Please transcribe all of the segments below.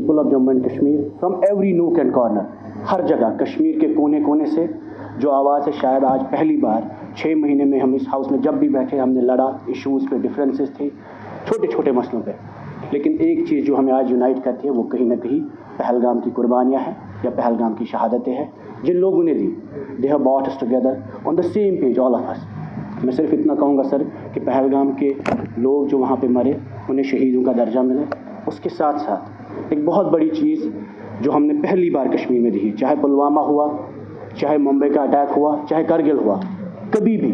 people of Jammu and Kashmir from every nook and corner, हर जगह कश्मीर के कोने कोने से जो आवाज़ है, शायद आज पहली बार 6 महीने में हम इस हाउस में जब भी बैठे हमने लड़ा, इश्यूज़ पे डिफरेंसेस थे, छोटे छोटे मसलों पे, लेकिन एक चीज़ जो हमें आज यूनाइट करती है वो कहीं ना कहीं पहलगाम की कुर्बानियाँ हैं या पहलगाम की शहादतें हैं जिन लोगों ने दी। They have brought us together on the same page, all of us. मैं सिर्फ इतना कहूँगा सर कि पहलगाम के लोग जो वहाँ पे मरे उन्हें शहीदों का दर्जा मिले। उसके साथ साथ एक बहुत बड़ी चीज़ जो हमने पहली बार कश्मीर में दी, चाहे पुलवामा हुआ, चाहे मुंबई का अटैक हुआ, चाहे करगिल हुआ, कभी भी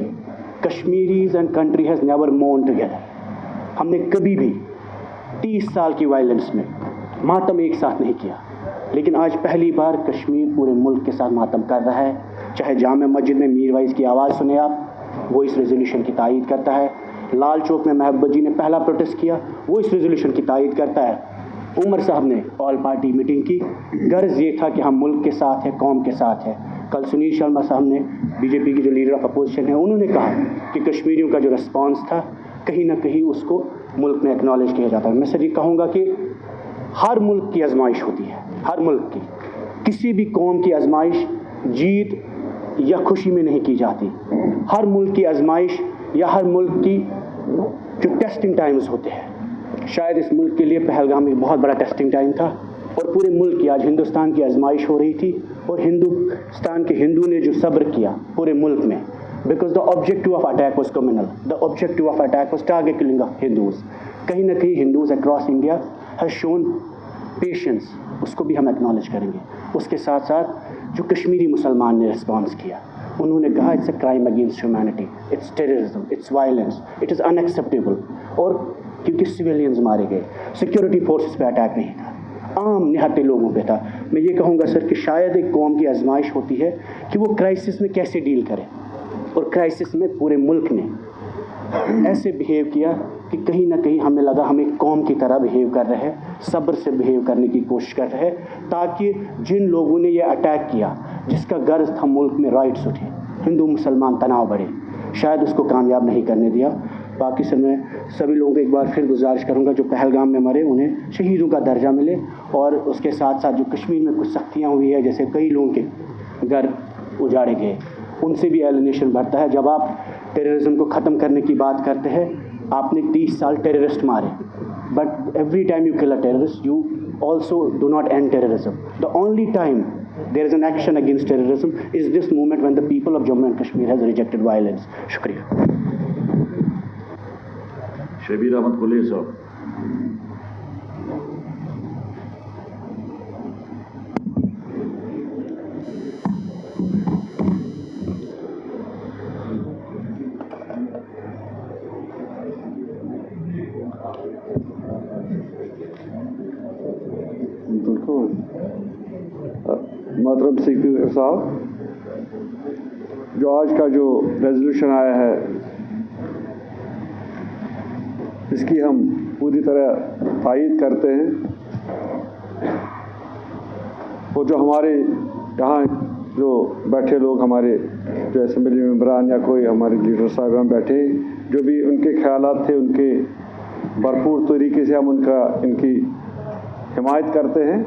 Kashmiris and country has never मोर्न together. हमने कभी भी 30 साल की वायलेंस में मातम एक साथ नहीं किया, लेकिन आज पहली बार कश्मीर पूरे मुल्क के साथ मातम कर रहा है। चाहे जामे मस्जिद में मीरवाइज की आवाज़ सुने आप, वो इस रेजोल्यूशन की तायीद करता है। लाल चौक में महबूबा जी ने पहला प्रोटेस्ट किया, वो इस रेजोल्यूशन की तायीद करता है। उमर साहब ने ऑल पार्टी मीटिंग की, गर्ज ये था कि हम मुल्क के साथ हैं, कौम के साथ हैं। कल सुनील शर्मा साहब ने, बीजेपी की जो लीडर ऑफ अपोजिशन है, उन्होंने कहा कि कश्मीरियों का जो रिस्पॉन्स था कहीं ना कहीं उसको मुल्क में एक्नॉलेज किया जाता है। मैं सर ये कहूँगा कि हर मुल्क की आजमाइश होती है, हर मुल्क की, किसी भी कौम की आजमाइश जीत या खुशी में नहीं की जाती। हर मुल्क की आजमाइश या हर मुल्क की जो टेस्टिंग टाइम्स होते हैं, शायद इस मुल्क के लिए पहलगाम एक बहुत बड़ा टेस्टिंग टाइम था और पूरे मुल्क की आज हिंदुस्तान की आजमाइश हो रही थी। और हिंदुस्तान के हिंदू ने जो सब्र किया पूरे मुल्क में, because the objective of attack was communal, the objective of attack was target killing of Hindus. कहीं ना कहीं Hindus across India has shown patience, उसको भी हम एक्नॉलेज करेंगे। उसके साथ साथ जो कश्मीरी मुसलमान ने रिस्पॉन्स किया, उन्होंने कहा it's a crime against humanity, it's terrorism, it's violence, it is unacceptable. और क्योंकि सिविलियंस मारे गए, सिक्योरिटी फोर्सेस पे अटैक नहीं था, आम निहत्ते लोगों पे था। मैं ये कहूँगा सर कि शायद एक कौम की आजमाइश होती है कि वो क्राइसिस में कैसे डील करे, और क्राइसिस में पूरे मुल्क ने ऐसे बिहेव किया कि कहीं ना कहीं हमें लगा हम एक कौम की तरह बिहेव कर रहे हैं, सब्र से बिहेव करने की कोशिश कर रहे हैं, ताकि जिन लोगों ने ये अटैक किया, जिसका गर्ज था मुल्क में राइट्स उठे, हिंदू मुसलमान तनाव बढ़े, शायद उसको कामयाब नहीं करने दिया। बाकी सर मैं सभी लोगों को एक बार फिर गुजारिश करूंगा जो पहलगाम में मरे उन्हें शहीदों का दर्जा मिले, और उसके साथ साथ जो कश्मीर में कुछ सख्तियाँ हुई है, जैसे कई लोगों के घर उजाड़े गए, उनसे भी एलिनेशन बढ़ता है। जब आप टेररिज्म को ख़त्म करने की बात करते हैं, आपने 30 साल टेररिस्ट मारे, but every time you kill a terrorist you also do not and terrorism. The only time there is an action against terrorism is this moment when the people of Jammu and Kashmir has rejected violence. शुक्रिया। शबीर अहमद कुली साहब। मोहतरम speaker साहब, जो आज का जो resolution आया है, इसकी हम पूरी तरह तायीद करते हैं। और जो हमारे यहाँ जो बैठे लोग, हमारे जो असेंबली मेंबरान या कोई हमारे लीडर साहब यहाँ बैठे, जो भी उनके ख्यालात थे, उनके भरपूर तरीके से हम इनकी हिमायत करते हैं।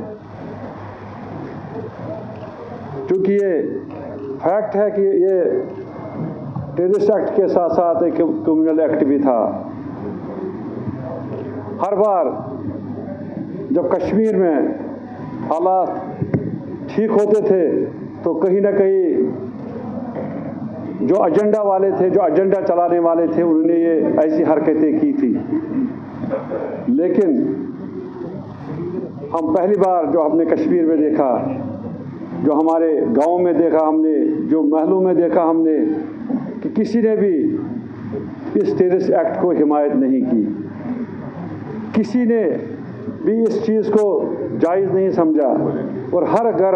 क्योंकि ये फैक्ट है कि ये टेररिस्ट एक्ट के साथ साथ एक क्रिमिनल एक्ट भी था। हर बार जब कश्मीर में हालात ठीक होते थे तो कहीं ना कहीं जो एजेंडा वाले थे, जो एजेंडा चलाने वाले थे, उन्होंने ये ऐसी हरकतें की थी। लेकिन हम पहली बार जो हमने कश्मीर में देखा, जो हमारे गाँव में देखा हमने, जो महलों में देखा हमने, कि किसी ने भी इस टेररिस्ट एक्ट को हिमायत नहीं की, किसी ने भी इस चीज़ को जायज़ नहीं समझा। और हर घर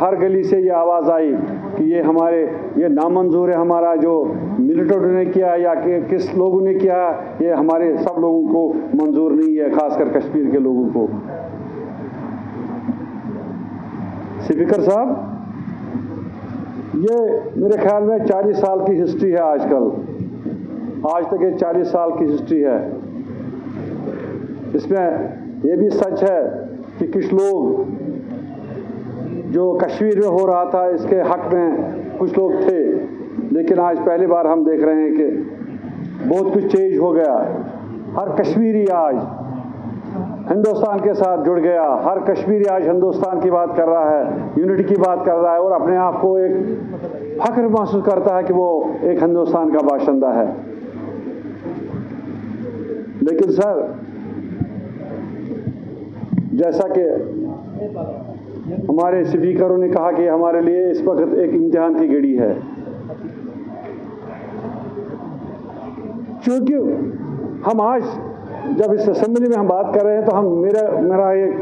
हर गली से ये आवाज़ आई कि ये नामंजूर है, हमारा जो मिलिटेंट ने किया या कि किस लोगों ने किया, ये हमारे सब लोगों को मंजूर नहीं है, ख़ासकर कश्मीर के लोगों को। स्पीकर साहब, ये मेरे ख्याल में 40 साल की हिस्ट्री है आजकल, आज तक ये 40 साल की हिस्ट्री है। इसमें ये भी सच है कि कुछ लोग जो कश्मीर में हो रहा था इसके हक में कुछ लोग थे, लेकिन आज पहली बार हम देख रहे हैं कि बहुत कुछ चेंज हो गया। हर कश्मीरी आज हिंदुस्तान के साथ जुड़ गया, हर कश्मीरी आज हिंदुस्तान की बात कर रहा है, यूनिटी की बात कर रहा है और अपने आप को एक फख्र महसूस करता है कि वो एक हिंदुस्तान का बाशिंदा है। लेकिन सर, जैसा कि हमारे स्पीकरों ने कहा कि हमारे लिए इस वक्त एक इम्तिहान की घड़ी है, क्योंकि हम आज जब इस असेंबली में हम बात कर रहे हैं तो हम मेरा एक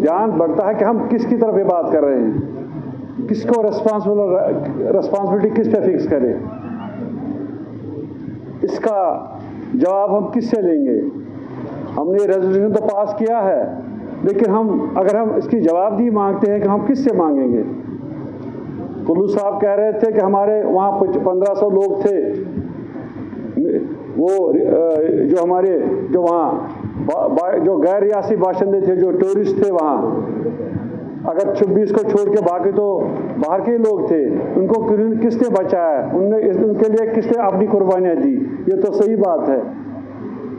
ध्यान बढ़ता है कि हम किसकी तरफ ये बात कर रहे हैं, किसको रिस्पॉन्सिबिलिटी किस पे फिक्स करें, इसका जवाब हम किससे लेंगे। हमने रेजोल्यूशन तो पास किया है, लेकिन अगर हम इसकी जवाबदेही मांगते हैं कि हम किससे मांगेंगे। कुल्लू साहब कह रहे थे कि हमारे वहाँ 1500 लोग थे, वो जो वहाँ जो गैर रियासी बाशिंदे थे, जो टूरिस्ट थे वहाँ, अगर 26 को छोड़ के बाकी तो बाहर के लोग थे, उनको किसने बचाया, उनके लिए किसने अपनी कुर्बानियाँ दी, ये तो सही बात है।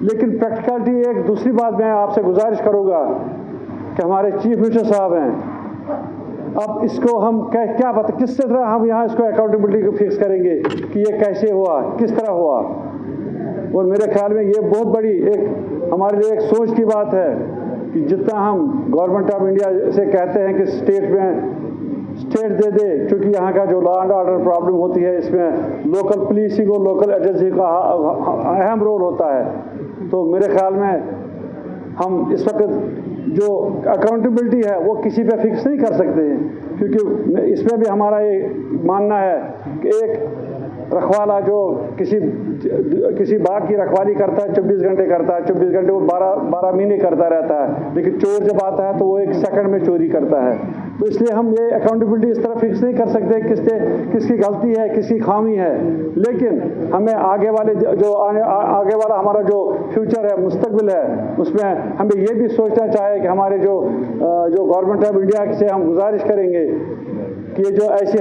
लेकिन प्रैक्टिकलिटी एक दूसरी बात मैं आपसे गुजारिश करूँगा कि हमारे चीफ मिनिस्टर साहब हैं, अब इसको हम क्या पता किस तरह हम यहाँ इसको अकाउंटेबिलिटी को फिक्स करेंगे कि ये कैसे हुआ, किस तरह हुआ। और मेरे ख्याल में ये बहुत बड़ी एक हमारे लिए एक सोच की बात है कि जितना हम गवर्नमेंट ऑफ इंडिया से कहते हैं कि स्टेट दे दे, क्योंकि यहाँ का जो लॉ एंड ऑर्डर प्रॉब्लम होती है इसमें लोकल पुलिसिंग और लोकल एजेंसी का अहम रोल होता है। तो मेरे ख्याल में हम इस वक्त जो अकाउंटेबिलिटी है वो किसी पे फिक्स नहीं कर सकते हैं, क्योंकि इसमें भी हमारा ये मानना है कि एक रखवाला जो किसी बाग की रखवाली करता है 24 घंटे करता है, 24 घंटे वो 12 महीने करता रहता है, लेकिन चोर जब आता है तो वो 1 सेकंड में चोरी करता है। तो इसलिए हम ये अकाउंटेबिलिटी इस तरह फिक्स नहीं कर सकते किसकी गलती है, किसकी खामी है। लेकिन हमें आगे वाला हमारा जो फ्यूचर है, मुस्तकबिल है, उसमें हमें ये भी सोचना चाहिए कि हमारे जो गवर्नमेंट ऑफ इंडिया से हम गुजारिश करेंगे कि ये जो ऐसी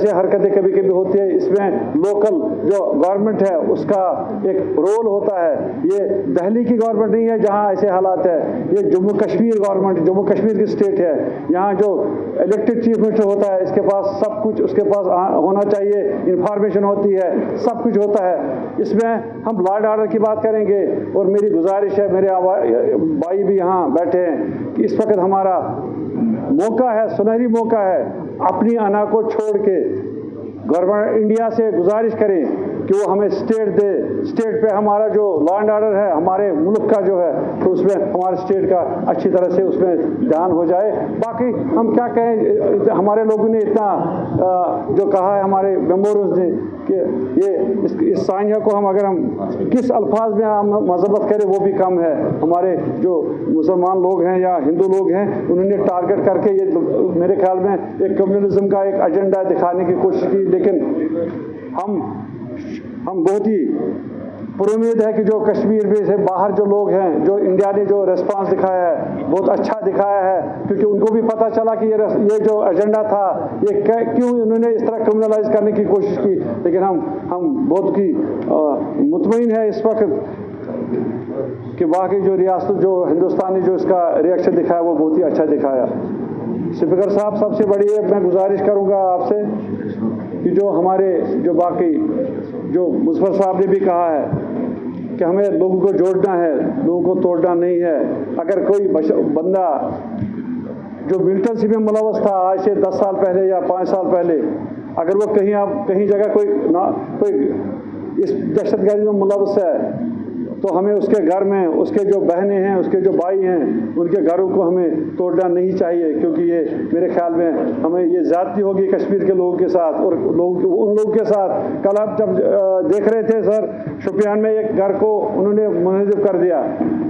हरकतें कभी कभी होती है, इसमें लोकल जो गवर्नमेंट है उसका एक रोल होता है। ये दिल्ली की गवर्नमेंट नहीं है जहाँ ऐसे हालात है, ये जम्मू कश्मीर गवर्नमेंट, जम्मू कश्मीर की स्टेट है। यहाँ जो इलेक्टेड चीफ मिनिस्टर होता है इसके पास सब कुछ उसके पास होना चाहिए, इंफॉर्मेशन होती है, सब कुछ होता है। इसमें हम लॉ एंड ऑर्डर की बात करेंगे और मेरी गुजारिश है, मेरे भाई भी यहाँ बैठे हैं, कि इस वक्त हमारा मौका है, सुनहरी मौका है, अपनी अना को छोड़ के गवर्नमेंट इंडिया से गुजारिश करें कि वो हमें स्टेट दे। स्टेट पे हमारा जो लॉ एंड ऑर्डर है हमारे मुल्क का जो है, तो उसमें हमारे स्टेट का अच्छी तरह से उसमें ध्यान हो जाए। बाकी हम क्या कहें, हमारे लोगों ने इतना जो कहा है हमारे मेंबर्स ने कि ये इस साइया को अगर हम किस अल्फाज में हम मजम्मत करें वो भी कम है। हमारे जो मुसलमान लोग हैं या हिंदू लोग हैं उन्होंने टारगेट करके ये मेरे ख्याल में एक कम्युनिज्म का एक एजेंडा दिखाने की कोशिश की, लेकिन हम बहुत ही पुरुद है कि जो कश्मीर में से बाहर जो लोग हैं, जो इंडिया ने जो रिस्पांस दिखाया है बहुत अच्छा दिखाया है, क्योंकि उनको भी पता चला कि ये जो एजेंडा था ये क्यों उन्होंने इस तरह क्रिमिनलाइज करने की कोशिश की। लेकिन हम बहुत ही मुतमईन है इस वक्त कि बाकी जो रियासत जो हिंदुस्तान ने जो इसका रिएक्शन दिखाया वो बहुत ही अच्छा दिखाया। स्पीकर साहब, सबसे बड़ी मैं गुजारिश करूँगा आपसे कि जो हमारे जो बाकी जो मुजफ्फर साहब ने भी कहा है कि हमें लोगों को जोड़ना है, लोगों को तोड़ना नहीं है। अगर कोई बंदा जो मिलिटेंसी में मुलव्वस था आज से 10 साल पहले या 5 साल पहले, अगर वो कहीं जगह कोई इस दहशतगर्दी में मुलव्वस है तो हमें उसके घर में उसके जो बहनें हैं, उसके जो भाई हैं, उनके घरों को हमें तोड़ना नहीं चाहिए, क्योंकि ये मेरे ख्याल में हमें ये ज़्यादती होगी कश्मीर के लोगों के साथ और उन लोगों के साथ। कल आप जब देख रहे थे सर, शोपियान में एक घर को उन्होंने मुनहदम कर दिया,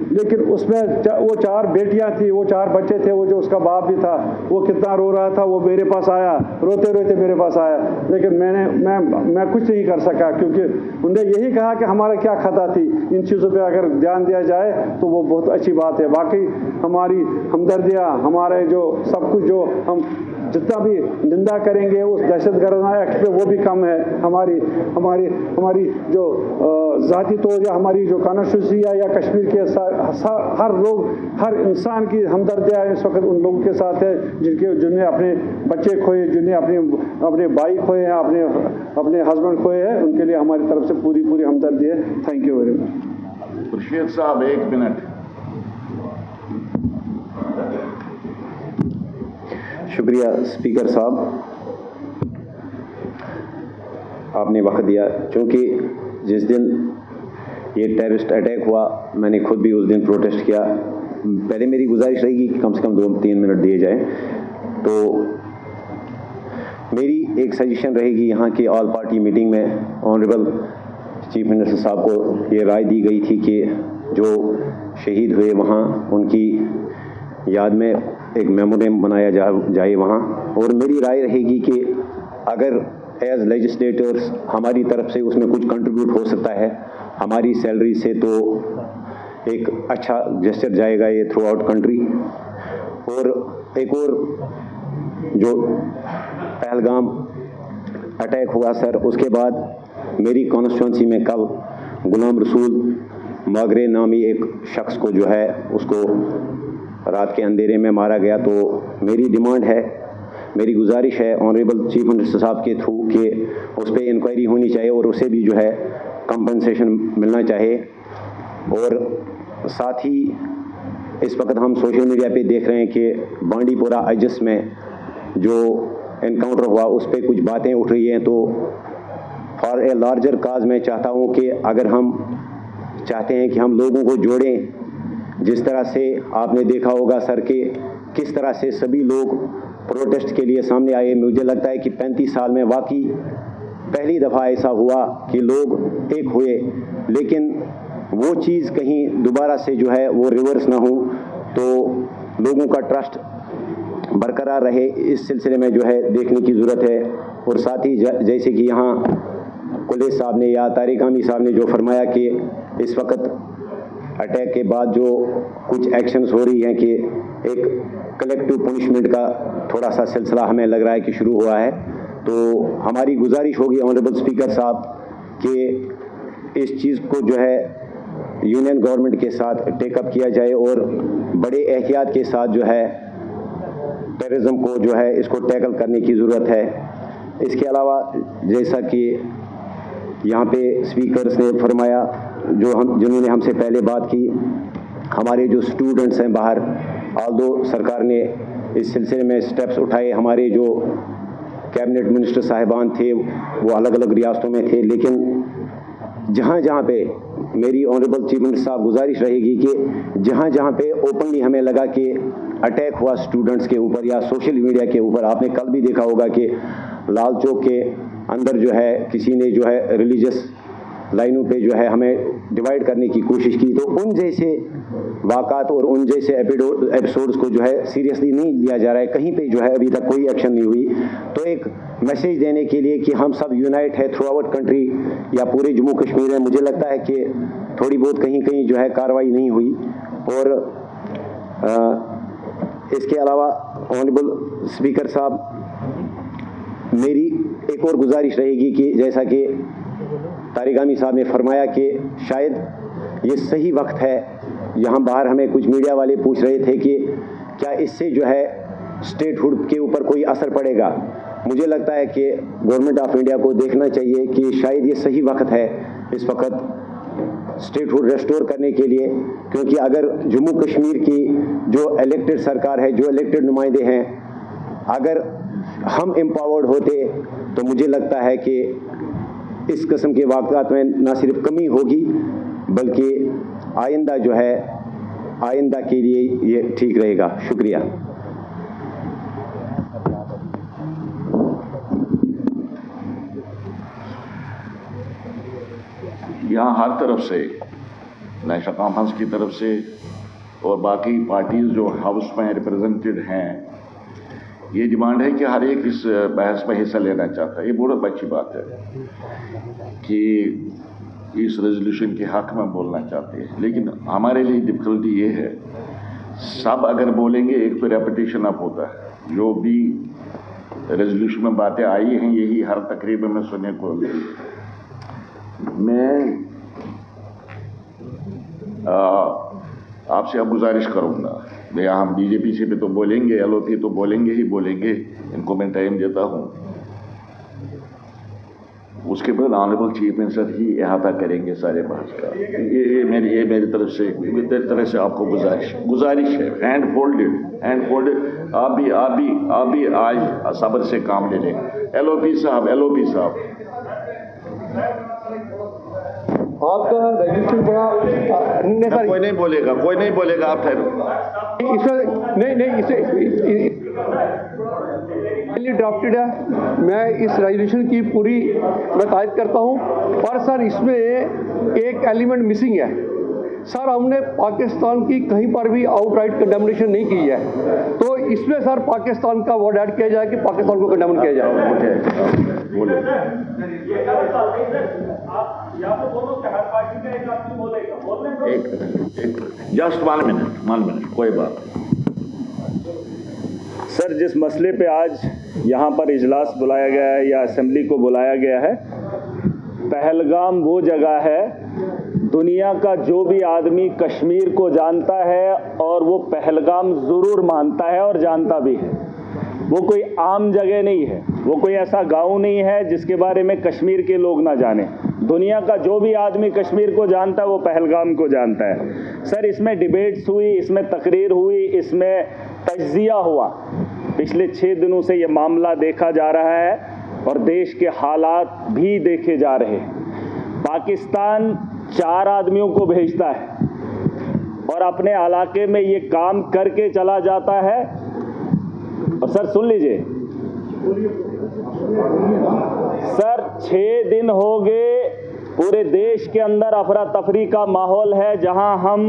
लेकिन उसमें वो 4 बेटियां थी, वो 4 बच्चे थे, वो जो उसका बाप भी था वो कितना रो रहा था, वो मेरे पास आया, रोते रोते मेरे पास आया, लेकिन मैं कुछ नहीं कर सका, क्योंकि उन्होंने यही कहा कि हमारा क्या खता थी। इन चीज़ों पे अगर ध्यान दिया जाए तो वो बहुत अच्छी बात है। बाकी हमारी हमदर्दियाँ, हमारे जो सब कुछ जो हम जितना भी निंदा करेंगे उस दहशतगर्द एक्ट पे वो भी कम है। हमारी जो ज़ाती तौर या हमारी जो कॉन्स्टिट्यूंसी या कश्मीर के हर लोग, हर इंसान की हमदर्दियाँ इस वक्त उन लोगों के साथ है जिन्हें अपने बच्चे खोए, जिन्हें अपने भाई खोए हैं, अपने हस्बैंड खोए हैं। उनके लिए हमारी तरफ से पूरी हमदर्दी है। Thank you very much. Khurshid साहब 1 मिनट। शुक्रिया स्पीकर साहब, आपने वक्त दिया। चूँकि जिस दिन ये टेररिस्ट अटैक हुआ मैंने खुद भी उस दिन प्रोटेस्ट किया। पहले मेरी गुजारिश रहेगी कि कम से कम 2-3 मिनट दिए जाएं। तो मेरी एक सजेशन रहेगी, यहाँ की ऑल पार्टी मीटिंग में ऑनरेबल चीफ मिनिस्टर साहब को ये राय दी गई थी कि जो शहीद हुए वहाँ उनकी याद में एक मेमोरियम बनाया जाए वहाँ। और मेरी राय रहेगी कि अगर एज लेजिस्लेटर्स हमारी तरफ से उसमें कुछ कंट्रीब्यूट हो सकता है हमारी सैलरी से, तो एक अच्छा जेस्चर जाएगा ये थ्रू आउट कंट्री। और एक और जो पहलगाम अटैक हुआ सर, उसके बाद मेरी कॉन्स्टिट्यूंसी में कल गुलाम रसूल मागरे नामी एक शख्स को जो है उसको रात के अंधेरे में मारा गया। तो मेरी डिमांड है, मेरी गुजारिश है ऑनरेबल चीफ मिनिस्टर साहब के थ्रू कि उस पर इंक्वायरी होनी चाहिए और उसे भी जो है कंपनसेशन मिलना चाहिए। और साथ ही इस वक्त हम सोशल मीडिया पे देख रहे हैं कि बांडीपुरा अजस में जो एनकाउंटर हुआ उस पर कुछ बातें उठ रही हैं। तो फॉर ए लार्जर काज मैं चाहता हूँ कि अगर हम चाहते हैं कि हम लोगों को जोड़ें, जिस तरह से आपने देखा होगा सर कि किस तरह से सभी लोग प्रोटेस्ट के लिए सामने आए। मुझे लगता है कि 35 साल में वाकई पहली दफ़ा ऐसा हुआ कि लोग एक हुए, लेकिन वो चीज़ कहीं दोबारा से जो है वो रिवर्स ना हो, तो लोगों का ट्रस्ट बरकरार रहे, इस सिलसिले में जो है देखने की ज़रूरत है। और साथ ही जैसे कि यहाँ कुलैस साहब ने या तारिक आमी साहब ने जो फरमाया कि इस वक्त अटैक के बाद जो कुछ एक्शंस हो रही हैं कि एक कलेक्टिव पनिशमेंट का थोड़ा सा सिलसिला हमें लग रहा है कि शुरू हुआ है। तो हमारी गुजारिश होगी ऑनरेबल स्पीकर साहब कि इस चीज़ को जो है यूनियन गवर्नमेंट के साथ टेकअप किया जाए और बड़े एहतियात के साथ जो है टेररिज्म को जो है इसको टैकल करने की ज़रूरत है। इसके अलावा जैसा कि यहाँ पे स्पीकर्स ने फरमाया, जिन्होंने हमसे पहले बात की, हमारे जो स्टूडेंट्स हैं बाहर, आल्दो सरकार ने इस सिलसिले में स्टेप्स उठाए, हमारे जो कैबिनेट मिनिस्टर साहिबान थे वो अलग अलग रियासतों में थे, लेकिन जहाँ जहाँ पे मेरी ऑनरेबल चीफ मिनिस्टर साहब गुजारिश रहेगी कि जहाँ जहाँ पे ओपनली हमें लगा कि अटैक हुआ स्टूडेंट्स के ऊपर या सोशल मीडिया के ऊपर, आपने कल भी देखा होगा कि लाल चौक के अंदर जो है किसी ने जो है रिलीजियस लाइनों पे जो है हमें डिवाइड करने की कोशिश की, तो उन जैसे वाक़ात और उन जैसे एपिसोड्स को जो है सीरियसली नहीं लिया जा रहा है, कहीं पे जो है अभी तक कोई एक्शन नहीं हुई। तो एक मैसेज देने के लिए कि हम सब यूनाइट है थ्रू आउट कंट्री या पूरे जम्मू कश्मीर में, मुझे लगता है कि थोड़ी बहुत कहीं कहीं जो है कार्रवाई नहीं हुई। और इसके अलावा ऑनरेबल स्पीकर साहब, मेरी एक और गुजारिश रहेगी कि जैसा कि तारिक आमी साहब ने फरमाया कि शायद ये सही वक्त है, यहाँ बाहर हमें कुछ मीडिया वाले पूछ रहे थे कि क्या इससे जो है स्टेटहुड के ऊपर कोई असर पड़ेगा। मुझे लगता है कि गवर्नमेंट ऑफ इंडिया को देखना चाहिए कि शायद ये सही वक्त है इस वक्त स्टेटहुड रेस्टोर करने के लिए, क्योंकि अगर जम्मू कश्मीर की जो इलेक्टेड सरकार है, जो इलेक्टेड नुमाइंदे हैं, अगर हम एम्पावर्ड होते तो मुझे लगता है कि इस किस्म के वाक़ात में न सिर्फ कमी होगी बल्कि आइंदा जो है आइंदा के लिए ये ठीक रहेगा। शुक्रिया। यहाँ हर तरफ से नेशनल कॉन्फ्रेंस की तरफ से और बाकी पार्टीज जो हाउस में रिप्रेजेंटेड हैं, ये डिमांड है कि हर एक इस बहस में हिस्सा लेना चाहता है। ये बहुत अच्छी बात है कि इस रेजोल्यूशन के हक में बोलना चाहते हैं, लेकिन हमारे लिए डिफिकल्टी ये है, सब अगर बोलेंगे एक तो रेपिटेशन अप होता है। जो भी रेजोल्यूशन में बातें आई हैं यही हर तकरीब में सुनने को मिली। मैं आपसे अब गुजारिश करूंगा, यहाँ हम बीजेपी से भी तो बोलेंगे, एलओपी तो बोलेंगे ही बोलेंगे, इनको मैं टाइम देता हूँ। उसके बाद ऑनरेबल चीफ मिनिस्टर ही अहाता करेंगे सारे बात का। ये मेरी तरफ से आपको गुजारिश है। Hand folded. आप भी आज सब्र से काम ले लें। एलओपी साहब आपका रेजोल्यूशन बड़ा कोई नहीं बोलेगा आप फिर नहीं ड्राफ्टेड है। मैं इस रेजोल्यूशन की पूरी तायद करता हूं, पर सर इसमें एक एलिमेंट मिसिंग है। सर हमने पाकिस्तान की कहीं पर भी आउटराइट कंडेमनेशन नहीं की है, तो इसमें सर पाकिस्तान का वर्ड ऐड किया जाए कि पाकिस्तान को कंडेमन किया जाए। जस्ट वन मिनट कोई बात। सर, जिस मसले पे आज यहाँ पर इजलास बुलाया गया है या असेंबली को बुलाया गया है, पहलगाम वो जगह है, दुनिया का जो भी आदमी कश्मीर को जानता है और वो पहलगाम ज़रूर मानता है और जानता भी है। वो कोई आम जगह नहीं है, वो कोई ऐसा गांव नहीं है जिसके बारे में कश्मीर के लोग ना जाने। दुनिया का जो भी आदमी कश्मीर को जानता है वो पहलगाम को जानता है। सर, इसमें डिबेट्स हुई, इसमें तकरीर हुई, इसमें तज्जिया हुआ। पिछले 6 दिनों से ये मामला देखा जा रहा है और देश के हालात भी देखे जा रहे हैं। पाकिस्तान 4 आदमियों को भेजता है और अपने इलाके में ये काम करके चला जाता है। और सर सुन लीजिए सर, 6 दिन हो गए पूरे देश के अंदर अफरा तफरी का माहौल है। जहां हम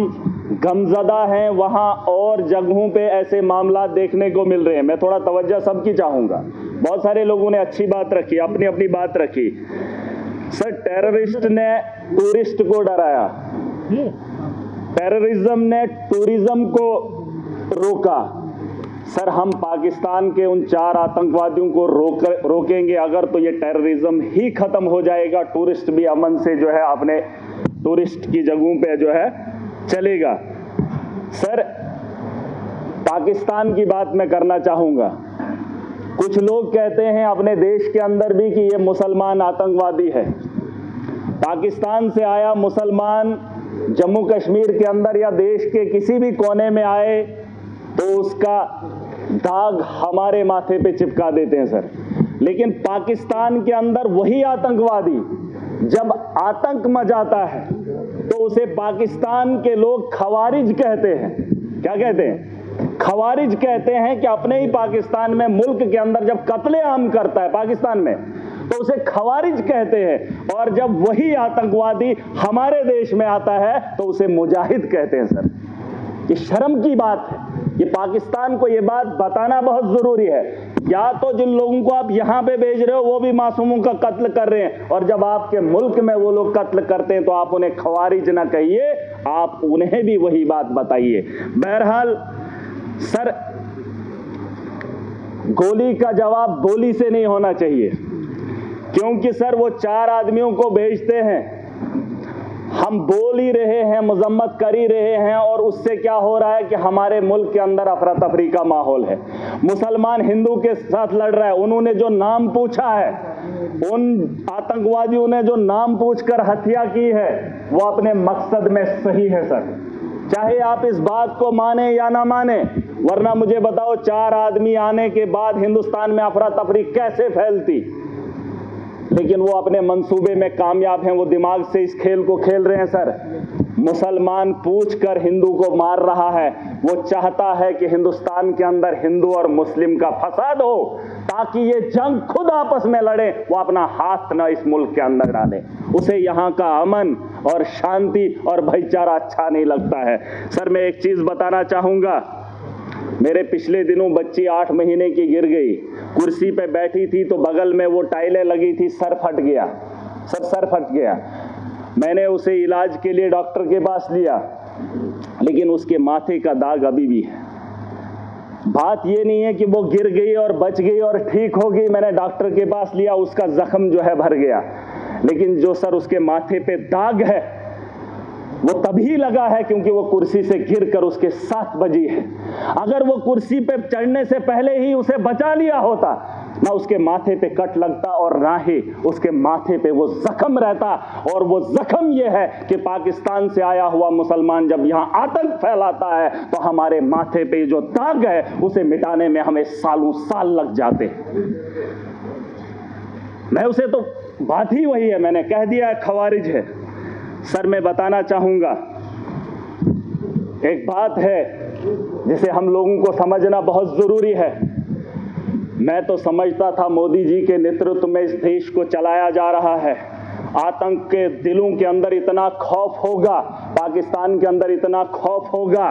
गमज़दा हैं वहां और जगहों पे ऐसे मामला देखने को मिल रहे हैं। मैं थोड़ा तवज्जो सबकी चाहूँगा। बहुत सारे लोगों ने अच्छी बात रखी, अपनी अपनी बात रखी। सर, टेररिस्ट ने टूरिस्ट को डराया, टेररिज्म ने टूरिज्म को रोका। सर, हम पाकिस्तान के उन 4 आतंकवादियों को रोकेंगे अगर, तो ये टेररिज्म ही ख़त्म हो जाएगा। टूरिस्ट भी अमन से जो है अपने टूरिस्ट की जगहों पे जो है चलेगा। सर, पाकिस्तान की बात मैं करना चाहूँगा। कुछ लोग कहते हैं अपने देश के अंदर भी कि ये मुसलमान आतंकवादी है। पाकिस्तान से आया मुसलमान जम्मू कश्मीर के अंदर या देश के किसी भी कोने में आए तो उसका दाग हमारे माथे पे चिपका देते हैं सर। लेकिन पाकिस्तान के अंदर वही आतंकवादी जब आतंक मचाता है तो उसे पाकिस्तान के लोग खवारिज कहते हैं। क्या कहते हैं? खवारिज कहते हैं कि अपने ही पाकिस्तान में, मुल्क के अंदर जब कत्लेआम करता है पाकिस्तान में, तो उसे खवारिज कहते हैं। और जब वही आतंकवादी हमारे देश में आता है तो उसे मुजाहिद कहते हैं सर। ये शर्म की बात है। ये पाकिस्तान को ये बात बताना बहुत जरूरी है। या तो जिन लोगों को आप यहाँ पे भेज रहे हो वो भी मासूमों का कत्ल कर रहे हैं, और जब आपके मुल्क में वो लोग कत्ल करते हैं तो आप उन्हें खवारिज ना कहिए, आप उन्हें भी वही बात बताइए। बहरहाल सर, गोली का जवाब गोली से नहीं होना चाहिए, क्योंकि सर वो 4 आदमियों को भेजते हैं, हम बोल ही रहे हैं, मजम्मत कर ही रहे हैं, और उससे क्या हो रहा है कि हमारे मुल्क के अंदर अफरा तफरी का माहौल है। मुसलमान हिंदू के साथ लड़ रहा है। उन्होंने जो नाम पूछा है, उन आतंकवादियों ने जो नाम पूछकर हत्या की है, वो अपने मकसद में सही है सर, चाहे आप इस बात को माने या ना माने। वरना मुझे बताओ, 4 आदमी आने के बाद हिंदुस्तान में अफरा तफरी कैसे फैलती? लेकिन वो अपने मंसूबे में कामयाब हैं, वो दिमाग से इस खेल को खेल रहे हैं सर। मुसलमान पूछकर हिंदू को मार रहा है। वो चाहता है कि हिंदुस्तान के अंदर हिंदू और मुस्लिम का फसाद हो, ताकि ये जंग खुद आपस में लड़े, वो अपना हाथ न इस मुल्क के अंदर डालें। उसे यहाँ का अमन और शांति और भाईचारा अच्छा नहीं लगता है। सर मैं एक चीज़ बताना चाहूँगा, मेरे पिछले दिनों बच्ची 8 महीने की गिर गई, कुर्सी पे बैठी थी तो बगल में वो टाइलें लगी थी, सर फट गया, सर फट गया। मैंने उसे इलाज के लिए डॉक्टर के पास लिया, लेकिन उसके माथे का दाग अभी भी है। बात ये नहीं है कि वो गिर गई और बच गई और ठीक हो गई, मैंने डॉक्टर के पास लिया, उसका जख्म जो है भर गया, लेकिन जो सर उसके माथे पे दाग है वो तभी लगा है क्योंकि वो कुर्सी से गिरकर उसके 7 बजी है। अगर वो कुर्सी पे चढ़ने से पहले ही उसे बचा लिया होता, ना उसके माथे पे कट लगता और ना ही उसके माथे पे वो जख्म रहता। और वो जख्म ये है कि पाकिस्तान से आया हुआ मुसलमान जब यहाँ आतंक फैलाता है तो हमारे माथे पे जो दाग है उसे मिटाने में हमें सालों साल लग जाते हैं। मैं उसे तो बात ही वही है, मैंने कह दिया खवारिज है। सर मैं बताना चाहूंगा, एक बात है जिसे हम लोगों को समझना बहुत जरूरी है। मैं तो समझता था मोदी जी के नेतृत्व में इस देश को चलाया जा रहा है, आतंक के दिलों के अंदर इतना खौफ होगा, पाकिस्तान के अंदर इतना खौफ होगा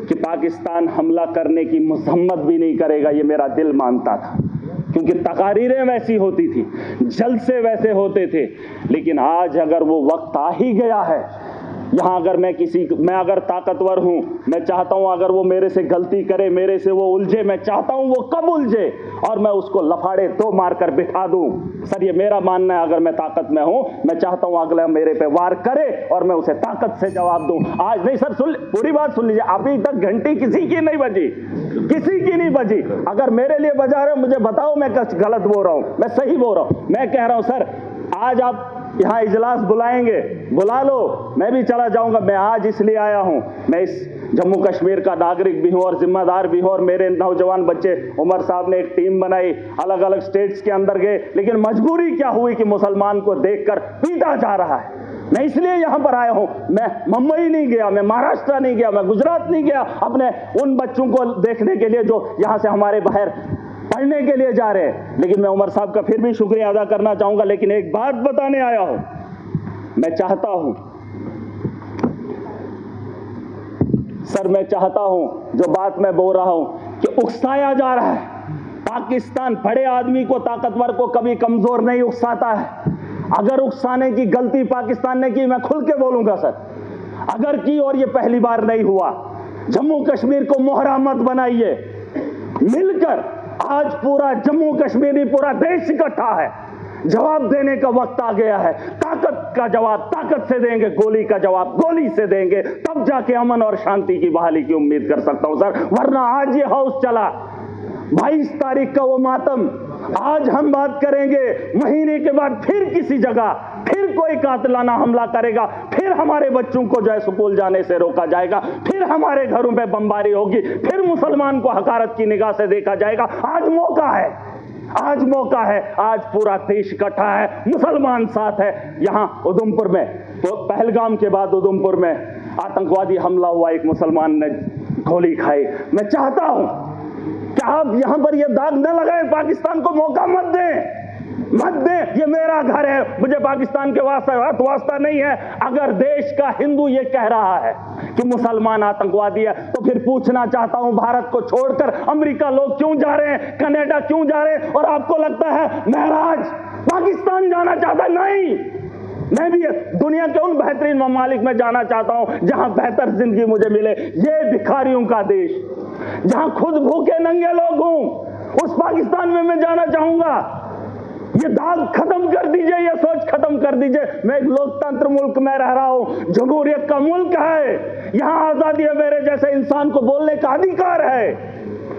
कि पाकिस्तान हमला करने की मजम्मत भी नहीं करेगा, ये मेरा दिल मानता था, क्योंकि तकारीरें वैसी होती थी, जलसे वैसे होते थे। लेकिन आज अगर वो वक्त आ ही गया है, यहाँ अगर मैं अगर ताकतवर हूँ, मैं चाहता हूँ अगर वो मेरे से गलती करे, मेरे से वो उलझे, मैं चाहता हूँ वो कब उलझे और मैं उसको लफाड़े 2 मारकर बिठा दूँ। सर ये मेरा मानना है, अगर मैं ताकत में हूँ, मैं चाहता हूँ अगला मेरे पे वार करे और मैं उसे ताकत से जवाब दूँ। आज नहीं सर, सुन पूरी बात सुन लीजिए, अभी तक घंटी किसी की नहीं बजी, किसी की नहीं बजी। अगर मेरे लिए बजा रहे हो मुझे बताओ मैं गलत बोल रहा हूँ, मैं सही बोल रहा हूँ। मैं कह रहा हूँ सर आज आप यहाँ इजलास बुलाएंगे, बुला लो, मैं भी चला जाऊंगा। मैं आज इसलिए आया हूँ, मैं इस जम्मू कश्मीर का नागरिक भी हूँ और जिम्मेदार भी हूँ, और मेरे नौजवान बच्चे, उमर साहब ने एक टीम बनाई, अलग अलग स्टेट्स के अंदर गए, लेकिन मजबूरी क्या हुई कि मुसलमान को देखकर पीटा जा रहा है। मैं इसलिए यहाँ पर आया हूँ, मैं मुंबई नहीं गया, मैं महाराष्ट्र नहीं गया, मैं गुजरात नहीं गया अपने उन बच्चों को देखने के लिए जो यहाँ से हमारे बाहर पढ़ने के लिए जा रहे हैं। लेकिन मैं उमर साहब का फिर भी शुक्रिया अदा करना चाहूंगा, लेकिन एक बात बताने आया हूं। मैं चाहता हूं सर, मैं चाहता हूं जो बात मैं बोल रहा हूं कि उकसाया जा रहा है, पाकिस्तान बड़े आदमी को, ताकतवर को कभी कमजोर नहीं उकसाता है। अगर उकसाने की गलती पाकिस्तान ने की, मैं खुल के बोलूंगा सर, अगर की, और ये पहली बार नहीं हुआ, जम्मू कश्मीर को मोहरा मत बनाइए, मिलकर आज पूरा जम्मू कश्मीर नहीं पूरा देश इकट्ठा है, जवाब देने का वक्त आ गया है। ताकत का जवाब ताकत से देंगे, गोली का जवाब गोली से देंगे, तब जाके अमन और शांति की बहाली की उम्मीद कर सकता हूं सर। वरना आज ये हाउस चला, 22 तारीख का वो मातम, आज हम बात करेंगे, महीने के बाद फिर किसी जगह फिर कोई कातिलाना हमला करेगा, फिर हमारे बच्चों को जो है स्कूल जाने से रोका जाएगा, फिर हमारे घरों पे बमबारी होगी, फिर मुसलमान को हकारत की निगाह से देखा जाएगा। आज मौका है, आज मौका है, आज पूरा देश इकट्ठा है, मुसलमान साथ है। यहाँ उधमपुर में तो पहलगाम के बाद उधमपुर में आतंकवादी हमला हुआ, एक मुसलमान ने गोली खाई। मैं चाहता हूं कि आप यहां पर ये दाग न लगाए, पाकिस्तान को मौका मत दें, मत दें। ये मेरा घर है, मुझे पाकिस्तान के वास्ता नहीं है। अगर देश का हिंदू ये कह रहा है कि मुसलमान आतंकवादी है, तो फिर पूछना चाहता हूं, भारत को छोड़कर अमेरिका लोग क्यों जा रहे हैं, कनाडा क्यों जा रहे हैं, और आपको लगता है महराज पाकिस्तान जाना चाहता है? नहीं, मैं भी दुनिया के उन बेहतरीन ममालिक में जाना चाहता हूं जहां बेहतर जिंदगी मुझे मिले। ये भिखारियों का देश, जहां खुद भूखे नंगे लोग हूं, उस पाकिस्तान में मैं जाना चाहूंगा। ये दाग खत्म कर दीजिए, ये सोच खत्म कर दीजिए। मैं एक लोकतंत्र मुल्क में रह रहा हूं, जमहूरियत का मुल्क है, यहां आजादी है, मेरे जैसे इंसान को बोलने का अधिकार है।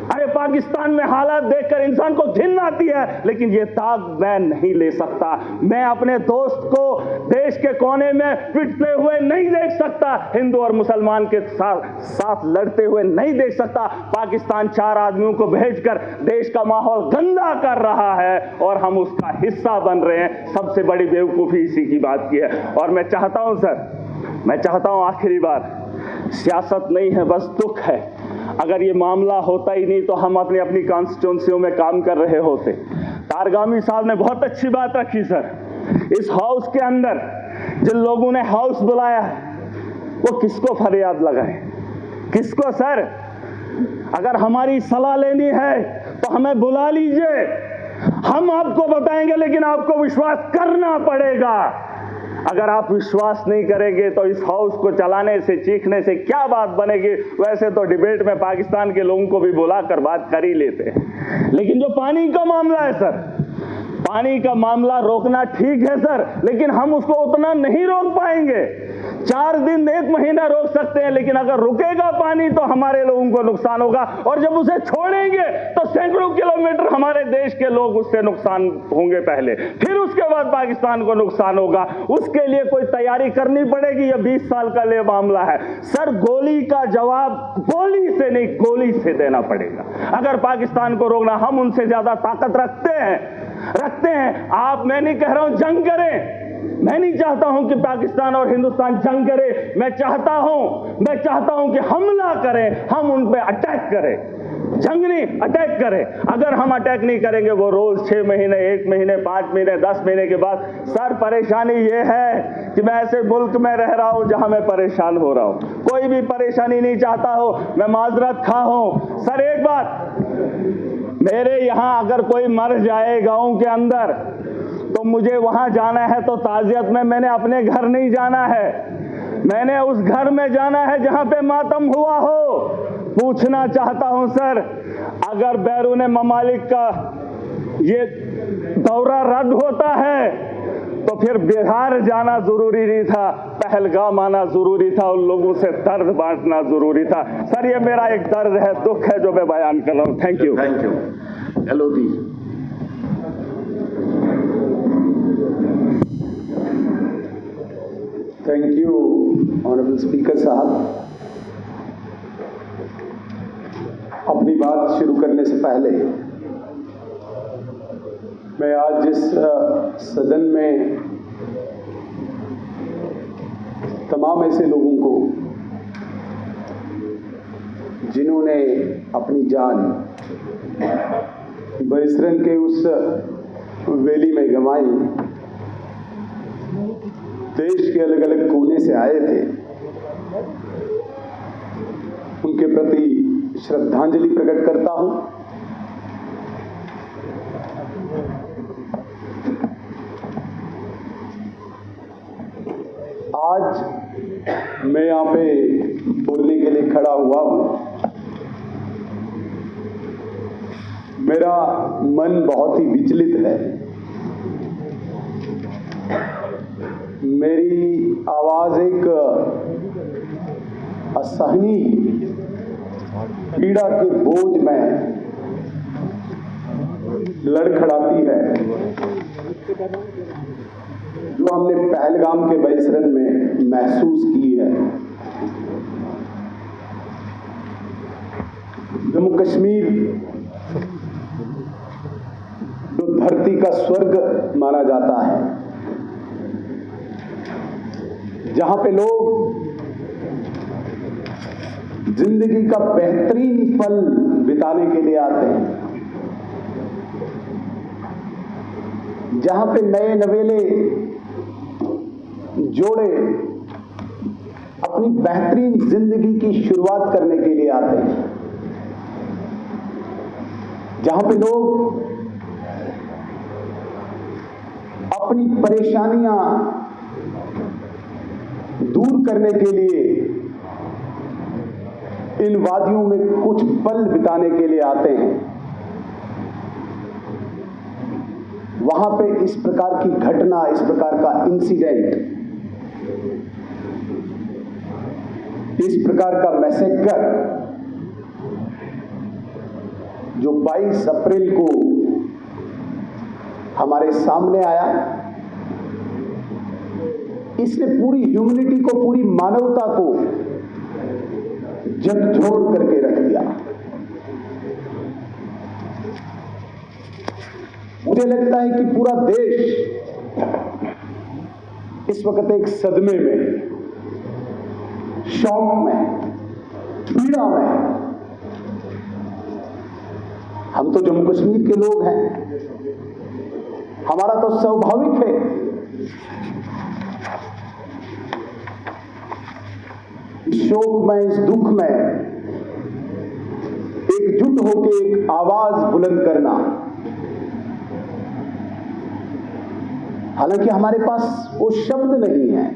अरे पाकिस्तान में हालात देखकर इंसान को घिन आती है, लेकिन ये दाग मैं नहीं ले सकता। मैं अपने दोस्त को देश के कोने में पिटते हुए नहीं देख सकता, हिंदू और मुसलमान के साथ लड़ते हुए नहीं देख सकता। पाकिस्तान 4 आदमियों को भेजकर देश का माहौल गंदा कर रहा है और हम उसका हिस्सा बन रहे हैं। सबसे बड़ी बेवकूफ़ी इसी की बात की है। और मैं चाहता हूं सर, मैं चाहता हूं आखिरी बार, सियासत नहीं है, बस दुख है। अगर ये मामला होता ही नहीं तो हम अपनी अपनी कॉन्स्टिट्यूंसियों में काम कर रहे होते। तारगामी साहब ने बहुत अच्छी बात रखी सर, इस हाउस के अंदर जिन लोगों ने हाउस बुलाया है वो किसको फरियाद लगाए, किसको? सर, अगर हमारी सलाह लेनी है तो हमें बुला लीजिए, हम आपको बताएंगे, लेकिन आपको विश्वास करना पड़ेगा। अगर आप विश्वास नहीं करेंगे तो इस हाउस को चलाने से, चीखने से क्या बात बनेगी? वैसे तो डिबेट में पाकिस्तान के लोगों को भी बुलाकर बात कर ही लेते हैं, लेकिन जो पानी का मामला है सर, पानी का मामला रोकना ठीक है सर, लेकिन हम उसको उतना नहीं रोक पाएंगे। 4 दिन 1 महीना रोक सकते हैं, लेकिन अगर रुकेगा पानी तो हमारे लोगों को नुकसान होगा, और जब उसे छोड़ेंगे तो सैकड़ों किलोमीटर हमारे देश के लोग उससे नुकसान होंगे पहले, फिर उसके बाद पाकिस्तान को नुकसान होगा। उसके लिए कोई तैयारी करनी पड़ेगी। ये 20 साल का ले मामला है सर, गोली का जवाब गोली से नहीं, गोली से देना पड़ेगा। अगर पाकिस्तान को रोकना, हम उनसे ज्यादा ताकत रखते हैं। आप, मैं नहीं कह रहा हूं जंग करें, मैं नहीं चाहता हूं कि पाकिस्तान और हिंदुस्तान जंग करे, मैं चाहता हूं कि हमला करें, हम उन पे अटैक करें, जंग नहीं, अटैक करें। अगर हम अटैक नहीं करेंगे, वो रोज 6 महीने, 1 महीने, 5 महीने, 10 महीने के बाद, सर परेशानी ये है कि मैं ऐसे मुल्क में रह रहा हूं जहां मैं परेशान हो रहा हूं। कोई भी परेशानी नहीं चाहता हो, मैं माजरत खा हूं। सर एक बात, मेरे यहां अगर कोई मर जाए गांव के अंदर तो मुझे वहां जाना है तो ताजियत में मैंने अपने घर नहीं जाना है, मैंने उस घर में जाना है जहां पे मातम हुआ हो। पूछना चाहता हूं सर, अगर बैरून ममालिक का ये दौरा रद्द होता है तो फिर बिहार जाना जरूरी नहीं था, पहलगाम आना जरूरी था, उन लोगों से दर्द बांटना जरूरी था। सर ये मेरा एक दर्द है, दुख है जो मैं बयान कर रहा हूं। Thank you. Elodie. Thank you honourable speaker साहब। अपनी बात शुरू करने से पहले मैं आज जिस सदन में तमाम ऐसे लोगों को जिन्होंने अपनी जान बरिसरन के उस वैली में गंवाई, देश के अलग अलग कोने से आए थे, उनके प्रति श्रद्धांजलि प्रकट करता हूं। आज मैं यहां पे बोलने के लिए खड़ा हुआ हूं। मेरा मन बहुत ही विचलित है। मेरी आवाज एक असहनीय पीड़ा के बोझ में लड़खड़ाती है, जो हमने पहलगाम के बरिसरन में महसूस की है। जम्मू कश्मीर जो धरती का स्वर्ग माना जाता है, जहां पे लोग जिंदगी का बेहतरीन पल बिताने के लिए आते हैं, जहां पे नए नवेले जोड़े अपनी बेहतरीन जिंदगी की शुरुआत करने के लिए आते हैं, जहां पे लोग अपनी परेशानियां दूर करने के लिए इन वादियों में कुछ पल बिताने के लिए आते हैं, वहां पे इस प्रकार की घटना, इस प्रकार का इंसिडेंट, इस प्रकार का मैसेकर जो 22 अप्रैल को हमारे सामने आया, इसने पूरी ह्यूमैनिटी को, पूरी मानवता को झकझोर करके रख दिया। मुझे लगता है कि पूरा देश इस वक्त एक सदमे में, शौक में, पीड़ा में। हम तो जम्मू कश्मीर के लोग हैं, हमारा तो स्वाभाविक है शोक में, इस दुख में एकजुट होकर एक आवाज बुलंद करना। हालांकि हमारे पास वो शब्द नहीं है,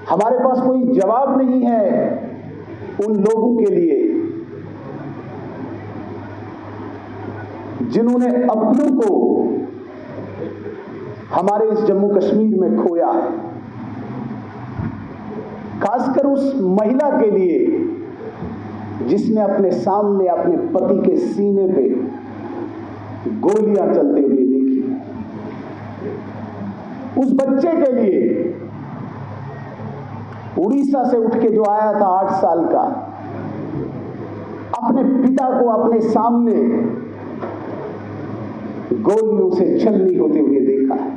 हमारे पास कोई जवाब नहीं है उन लोगों के लिए जिन्होंने अपनों को हमारे इस जम्मू कश्मीर में खोया है। खासकर उस महिला के लिए जिसने अपने सामने अपने पति के सीने पे गोलियां चलते हुए देखी। उस बच्चे के लिए, उड़ीसा से उठ के जो आया था 8 साल का, अपने पिता को अपने सामने गोलियों से छलनी होते हुए देखा है।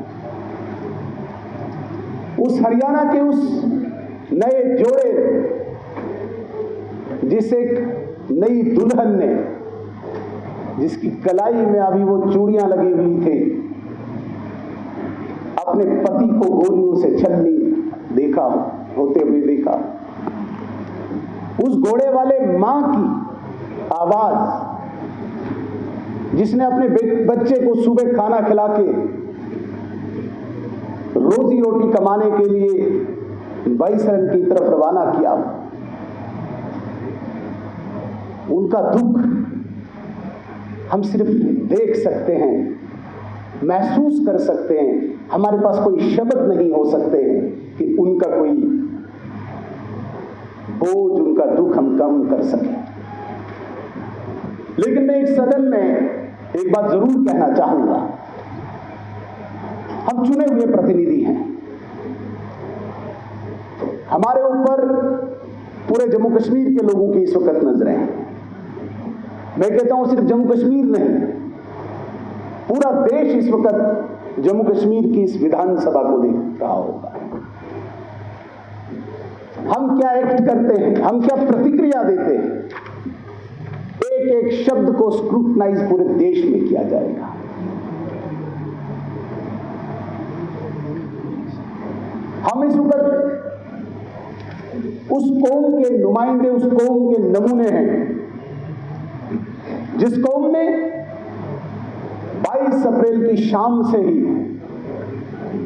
उस हरियाणा के उस नए जोड़े जिस एक नई दुल्हन ने, जिसकी कलाई में अभी वो चूड़ियां लगी हुई थी, अपने पति को गोलियों से छलनी देखा होते हुए देखा। उस घोड़े वाले मां की आवाज जिसने अपने बच्चे को सुबह खाना खिला के रोजी रोटी कमाने के लिए बाईसरन की तरफ रवाना किया, उनका दुख हम सिर्फ देख सकते हैं, महसूस कर सकते हैं। हमारे पास कोई शब्द नहीं हो सकते हैं कि उनका कोई बोझ, उनका दुख हम कम कर सकें। लेकिन मैं एक सदन में एक बात जरूर कहना चाहूंगा। हम चुने हुए प्रतिनिधि हैं, हमारे ऊपर पूरे जम्मू कश्मीर के लोगों की इस वक्त नजरें हैं। मैं कहता हूं सिर्फ जम्मू कश्मीर नहीं, पूरा देश इस वक्त जम्मू कश्मीर की इस विधानसभा को देख रहा होगा। हम क्या एक्ट करते हैं, हम क्या प्रतिक्रिया देते हैं, एक एक शब्द को स्क्रूटनाइज पूरे देश में किया जाएगा। हम इस वक्त उस कौम के नुमाइंदे, उस कौम के नमूने हैं जिस कौम ने 22 अप्रैल की शाम से ही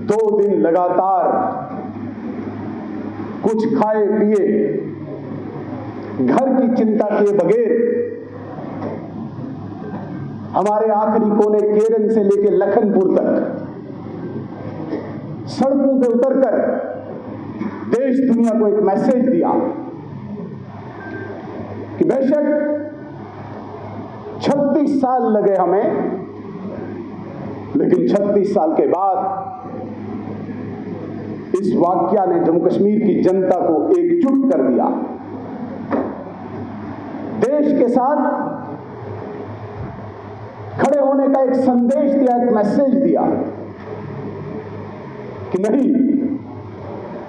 2 दिन लगातार कुछ खाए पिए, घर की चिंता किए बगैर हमारे आखिरी कोने केरन से लेकर लखनपुर तक सड़कों पे उतरकर देश दुनिया को एक मैसेज दिया कि बेशक 36 साल लगे हमें, लेकिन 36 साल के बाद इस वाकया ने जम्मू कश्मीर की जनता को एकजुट कर दिया। देश के साथ खड़े होने का एक संदेश दिया, एक मैसेज दिया कि नहीं,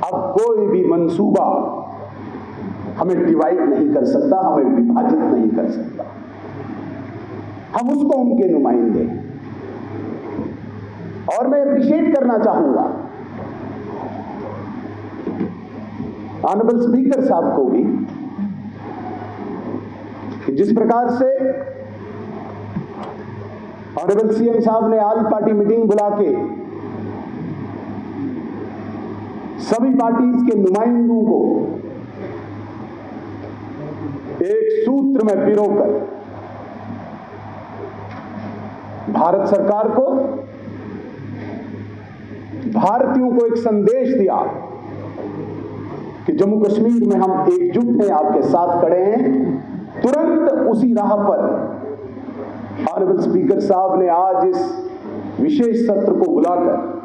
अब कोई भी मंसूबा हमें डिवाइड नहीं कर सकता, हमें विभाजित नहीं कर सकता। हम उस कौम के नुमाइंदे हैं। और मैं अप्रिशिएट करना चाहूंगा ऑनरेबल स्पीकर साहब को भी कि जिस प्रकार से ऑनरेबल सीएम साहब ने ऑल पार्टी मीटिंग बुला के सभी पार्टीज के नुमाइंदों को एक सूत्र में पिरोकर भारत सरकार को, भारतीयों को एक संदेश दिया कि जम्मू कश्मीर में हम एकजुट हैं, आपके साथ खड़े हैं। तुरंत उसी राह पर ऑनरेबल स्पीकर साहब ने आज इस विशेष सत्र को बुलाकर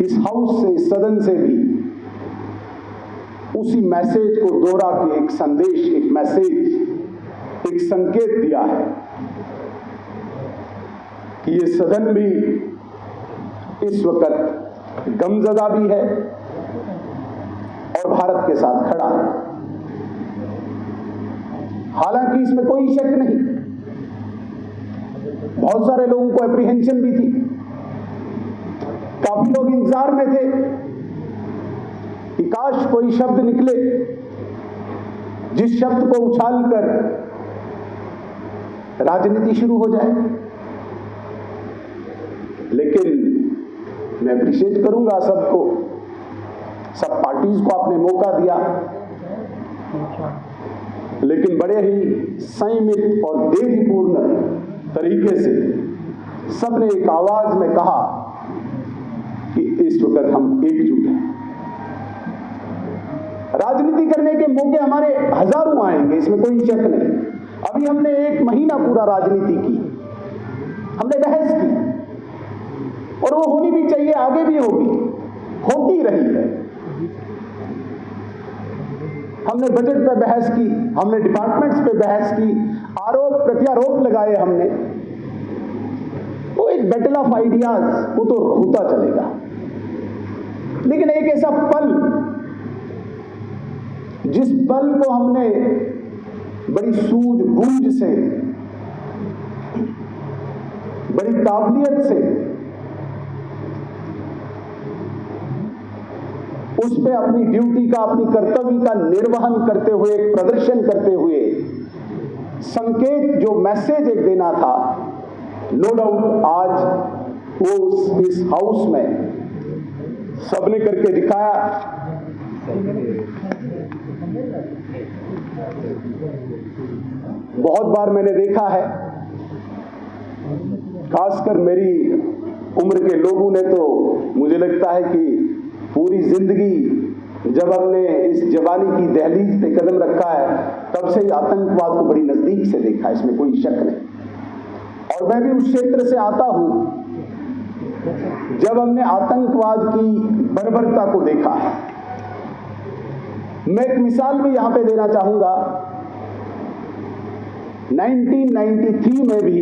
इस हाउस से, इस सदन से भी उसी मैसेज को दोहरा के एक संदेश, एक मैसेज, एक संकेत दिया है कि ये सदन भी इस वक्त गमज़दा भी है और भारत के साथ खड़ा है। हालांकि इसमें कोई शक नहीं बहुत सारे लोगों को एप्रीहेंशन भी थी, काफी लोग इंतजार में थे कि काश कोई शब्द निकले जिस शब्द को उछालकर राजनीति शुरू हो जाए। लेकिन मैं अप्रिशिएट करूंगा सबको, सब पार्टीज को आपने मौका दिया, लेकिन बड़े ही संयमित और देरीपूर्ण तरीके से सबने एक आवाज में कहा कि इस वक्त हम एकजुट हैं। राजनीति करने के मौके हमारे हजारों आएंगे, इसमें कोई शक नहीं। अभी हमने 1 महीना पूरा राजनीति की, हमने बहस की, और वो होनी भी चाहिए, आगे भी होगी, होती रही है। हमने बजट पे बहस की, हमने डिपार्टमेंट्स पे बहस की, आरोप प्रत्यारोप लगाए हमने। वो एक बैटल ऑफ आइडियाज, वो तो होता चलेगा। लेकिन एक ऐसा पल, जिस पल को हमने बड़ी सूझबूझ से, बड़ी काबिलियत से उस पे अपनी ड्यूटी का, अपनी कर्तव्य का निर्वहन करते हुए, प्रदर्शन करते हुए संकेत, जो मैसेज एक देना था, नो डाउट आज वो इस हाउस में सबने करके दिखाया। बहुत बार मैंने देखा है, खासकर मेरी उम्र के लोगों ने, तो मुझे लगता है कि पूरी जिंदगी जब हमने इस जवानी की दहलीज पे कदम रखा है, तब से ही आतंकवाद को बड़ी नजदीक से देखा है, इसमें कोई शक नहीं। और मैं भी उस क्षेत्र से आता हूं जब हमने आतंकवाद की बर्बरता को देखा है। मैं एक मिसाल भी यहां पे देना चाहूंगा। 1993 में भी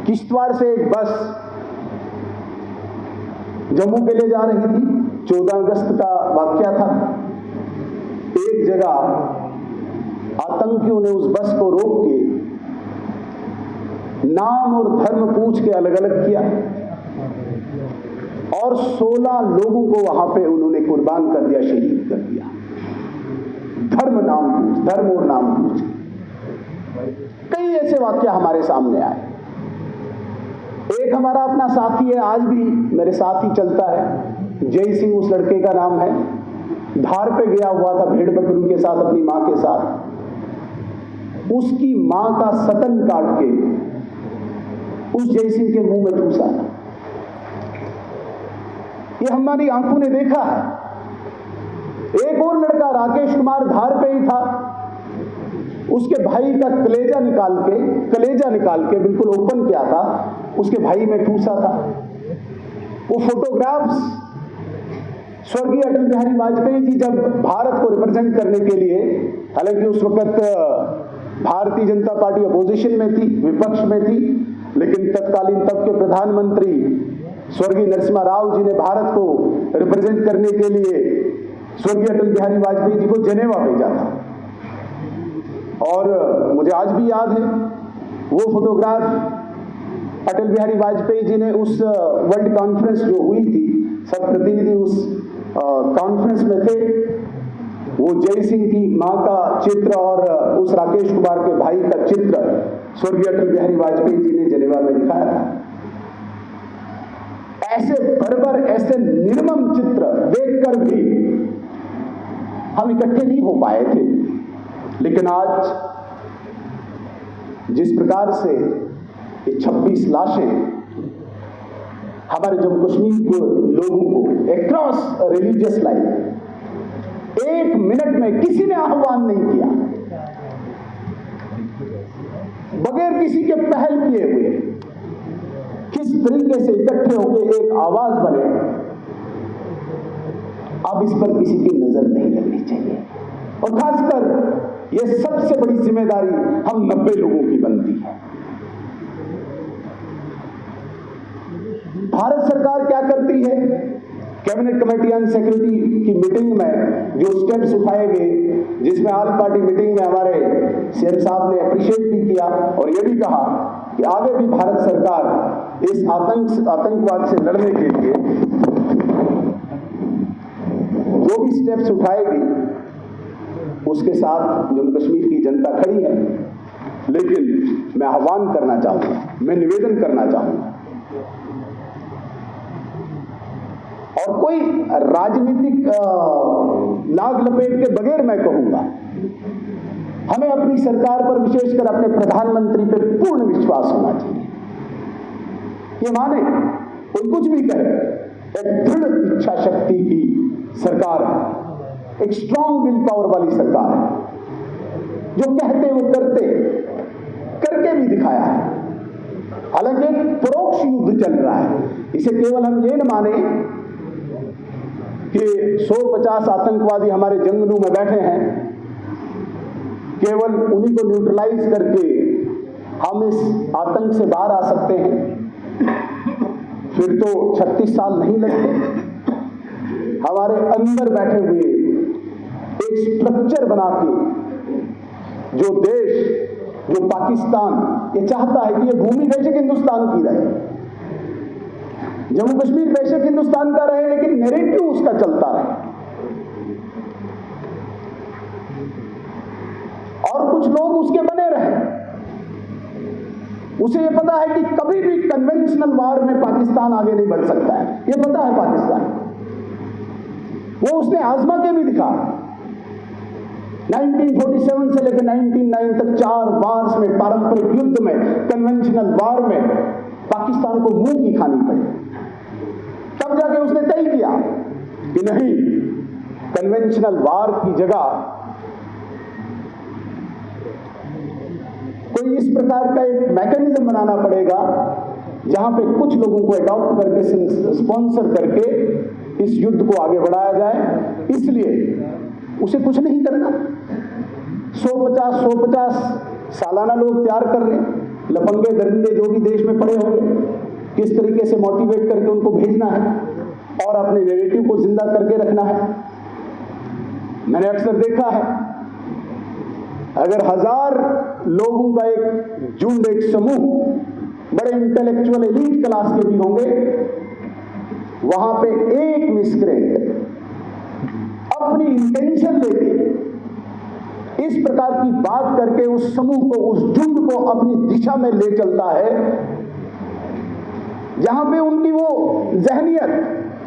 किश्तवाड़ से एक बस जम्मू के लिए जा रही थी, 14 अगस्त का वाकया था। एक जगह आतंकियों ने उस बस को रोक के नाम और धर्म पूछ के अलग अलग किया, और 16 लोगों को वहां पे उन्होंने कुर्बान कर दिया, शहीद कर दिया। धर्म और नाम पूछ। कई ऐसे वाकया हमारे सामने आए। एक हमारा अपना साथी है, आज भी मेरे साथ ही चलता है, जय सिंह उस लड़के का नाम है। धार पे गया हुआ था भेड़ बकरी के साथ, अपनी मां के साथ। उसकी मां का सतन काट के उस जय सिंह के मुंह में ठूसा। ये हमारी आंखों ने देखा है। एक और लड़का राकेश कुमार धार पे ही था, उसके भाई का कलेजा निकाल के बिल्कुल ओपन किया था, उसके भाई में ठूसा था। वो फोटोग्राफ्स स्वर्गीय अटल बिहारी वाजपेयी जी जब भारत को रिप्रेजेंट करने के लिए, हालांकि उस वक्त भारतीय जनता पार्टी अपोजिशन में थी, विपक्ष में थी, लेकिन तत्कालीन तब के प्रधानमंत्री स्वर्गीय नरसिम्हा राव जी ने भारत को रिप्रेजेंट करने के लिए स्वर्गीय अटल बिहारी वाजपेयी जी को जेनेवा भेजा था। और मुझे आज भी याद है वो फोटोग्राफ, अटल बिहारी वाजपेयी जी ने उस वर्ल्ड कॉन्फ्रेंस जो हुई थी, सब प्रतिनिधि उस कॉन्फ्रेंस में थे। वो जय सिंह की मां का चित्र और उस राकेश कुमार के भाई का चित्र स्वर्गीय अटल बिहारी वाजपेयी जी ने जेनेवा में दिखाया था। ऐसे बर्बर, ऐसे निर्मम चित्र देखकर भी हम इकट्ठे नहीं हो पाए थे। लेकिन आज जिस प्रकार से ये 26 लाशें हमारे जम्मू कश्मीर के लोगों को एक्रॉस रिलीजियस लाइन, 1 मिनट में किसी ने आह्वान नहीं किया, बगैर किसी के पहल किए हुए किस तरीके से इकट्ठे होकर एक आवाज बने, अब इस पर किसी की नजर नहीं लगनी चाहिए। और खासकर यह सबसे बड़ी जिम्मेदारी हम 90 लोगों की बनती है। भारत सरकार क्या करती है? कैबिनेट कमेटी ऑन सिक्योरिटी की मीटिंग में जो स्टेप्स उठाए गए, जिसमें ऑल पार्टी मीटिंग में हमारे सीएम साहब ने अप्रिशिएट भी किया और यह भी कहा कि आगे भी भारत सरकार इस आतंकवाद से लड़ने के लिए जो भी स्टेप्स उठाएगी उसके साथ जम्मू कश्मीर की जनता खड़ी है। लेकिन मैं आह्वान करना चाहूंगा, मैं निवेदन करना चाहूंगा और कोई राजनीतिक लाग लपेट के बगैर मैं कहूंगा, हमें अपनी सरकार पर, विशेषकर अपने प्रधानमंत्री पर पूर्ण विश्वास होना चाहिए। ये माने कोई कुछ भी कहे, एक दृढ़ इच्छा शक्ति की सरकार है, एक स्ट्रांग विल पावर वाली सरकार है। जो कहते वो करके भी दिखाया है। हालांकि एक परोक्ष युद्ध चल रहा है, इसे केवल हम ये न माने कि 150 आतंकवादी हमारे जंगलों में बैठे हैं, केवल उन्हीं को न्यूट्रलाइज करके हम इस आतंक से बाहर आ सकते हैं, फिर तो 36 साल नहीं लगते। हमारे अंदर बैठे हुए एक स्ट्रक्चर बना के जो देश, जो पाकिस्तान ये चाहता है कि ये भूमि बेशक हिंदुस्तान की रहे, जम्मू कश्मीर बेशक हिंदुस्तान का रहे, लेकिन नैरेटिव उसका चलता रहे। और कुछ लोग उसके बने रहे। उसे ये पता है कि कभी भी कन्वेंशनल वार में पाकिस्तान आगे नहीं बढ़ सकता है, ये पता है पाकिस्तान। वो उसने आजमा के भी दिखा। 1947 से लेकर 1999 तक 4 वार्स में, पारंपरिक युद्ध में, कन्वेंशनल वार में पाकिस्तान को मुंह की खानी पड़ी। तब जाके उसने तय किया कि नहीं, कन्वेंशनल वार की जगह कोई इस प्रकार का एक मैकेनिज्म बनाना पड़ेगा जहां पे कुछ लोगों को अडॉप्ट करके, स्पॉन्सर करके इस युद्ध को आगे बढ़ाया जाए। इसलिए उसे कुछ नहीं करना, 150 सालाना लोग तैयार करने, लफंगे दरिंदे जो भी देश में पड़े होंगे, किस तरीके से मोटिवेट करके उनको भेजना है और अपने नैरेटिव को जिंदा करके रखना है। मैंने अक्सर देखा है, अगर 1000 लोगों का एक झुंड, एक समूह बड़े इंटेलेक्चुअल एलीट क्लास के भी होंगे, वहां पे एक मिसक्रेंट अपनी इंटेंशन लेके इस प्रकार की बात करके उस समूह को, उस झुंड को अपनी दिशा में ले चलता है जहां पे उनकी वो जहनियत,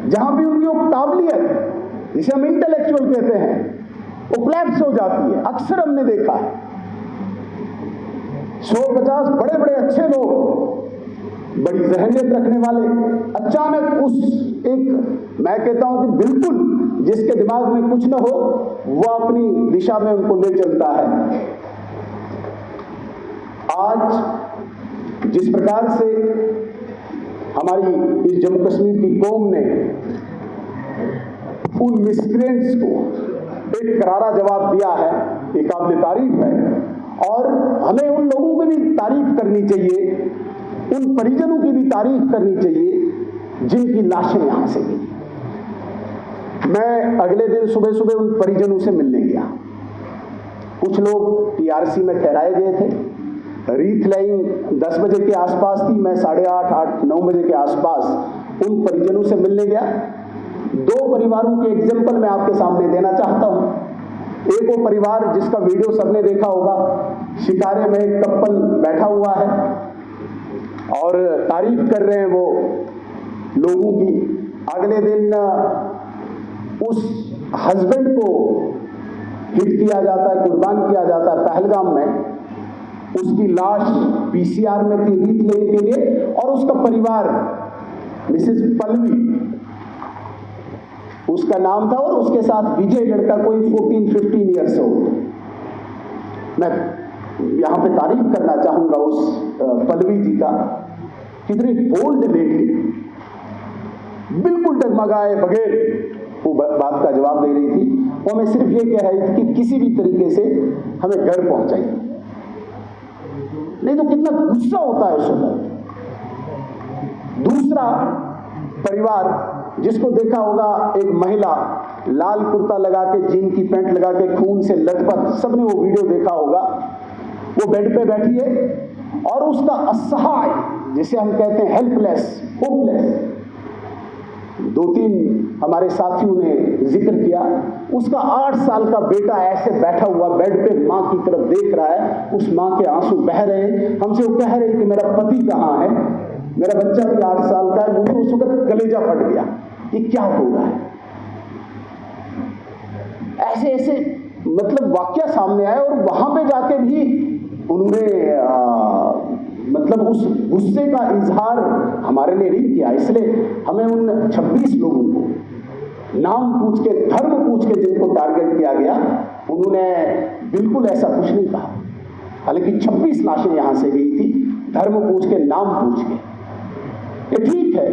जहां भी उनकी वो काबिलियत, जिसे हम इंटेलेक्चुअल कहते हैं, वो कोलैप्स हो जाती है। अक्सर हमने देखा है 150 बड़े बड़े अच्छे लोग, बड़ी जहनियत रखने वाले, अचानक उस एक, मैं कहता हूं कि बिल्कुल जिसके दिमाग में कुछ न हो, वो अपनी दिशा में उनको ले चलता है। आज जिस प्रकार से हमारी इस जम्मू कश्मीर की कौम ने उन मिसक्रेंट्स को एक करारा जवाब दिया है, ये काबिल तारीफ है। और हमें उन लोगों की भी तारीफ करनी चाहिए, उन परिजनों की भी तारीफ करनी चाहिए जिनकी लाशें यहां से गई। मैं अगले दिन सुबह सुबह उन परिजनों से मिलने गया। कुछ लोग टीआरसी में ठहराए गए थे। रीथ लाइंग 10 बजे के आसपास थी, मैं 8:30, 9 बजे के आसपास उन परिजनों से मिलने गया। 2 परिवारों के एग्जाम्पल मैं आपके सामने देना चाहता हूं। एक वो परिवार जिसका वीडियो सबने देखा होगा, शिकारे में एक कपल बैठा हुआ है और तारीफ कर रहे हैं वो लोगों की। अगले दिन उस हस्बैंड को हिट किया जाता है, कुर्बान किया जाता है पहलगाम में। उसकी लाश पीसीआर में थी रीथ लेने के लिए, और उसका परिवार, मिसेस पल्लवी उसका नाम था, और उसके साथ विजय लड़का कोई 14-15 ईयर्स ओल्ड। मैं यहां पे तारीफ करना चाहूंगा उस पल्लवी जी का, कितनी बोल्ड लेडी, बिल्कुल डगमगाए बगैर वो बात का जवाब दे रही थी। वो हमें सिर्फ ये कह रही थी कि किसी भी तरीके से हमें घर पहुंचाइए, नहीं तो कितना गुस्सा होता है उस वक्त। दूसरा परिवार जिसको देखा होगा, एक महिला लाल कुर्ता लगा के, जीन की पैंट लगा के, खून से लथपथ, सबने वो वीडियो देखा होगा। वो बेड पे बैठी है और उसका असहाय, जिसे हम कहते हैं हेल्पलेस, होपलेस, 2-3 हमारे साथियों ने जिक्र किया, उसका 8 साल का बेटा ऐसे बैठा हुआ बेड पे मां की तरफ देख रहा है, उस मां के आंसू बह रहे हैं, हमसे वो कह रहे हैं कि मेरा पति कहां है, मेरा बच्चा भी 8 साल का है। मुझे उस वक्त कलेजा फट गया, ये क्या हो रहा है। ऐसे ऐसे मतलब वाकया सामने आए और वहां पे जाके भी उन्होंने मतलब उस गुस्से का इजहार हमारे लिए नहीं किया। इसलिए हमें उन 26 लोगों को नाम पूछ के, धर्म पूछ के जिनको टारगेट किया गया, उन्होंने बिल्कुल ऐसा कुछ नहीं कहा। हालांकि 26 लाशें यहां से गई थी, धर्म पूछ के, नाम पूछ के। ये ठीक है,